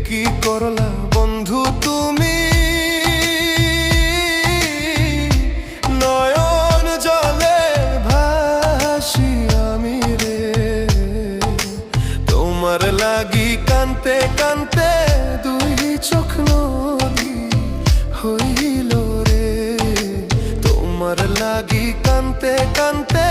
কি করলা বন্ধু তুমি, নয়ন জলে ভাসি আমি রে। তোমার লাগি কানতে কানতে দুই চোখ নদী হইল রে। তোমার লাগি কানতে কানতে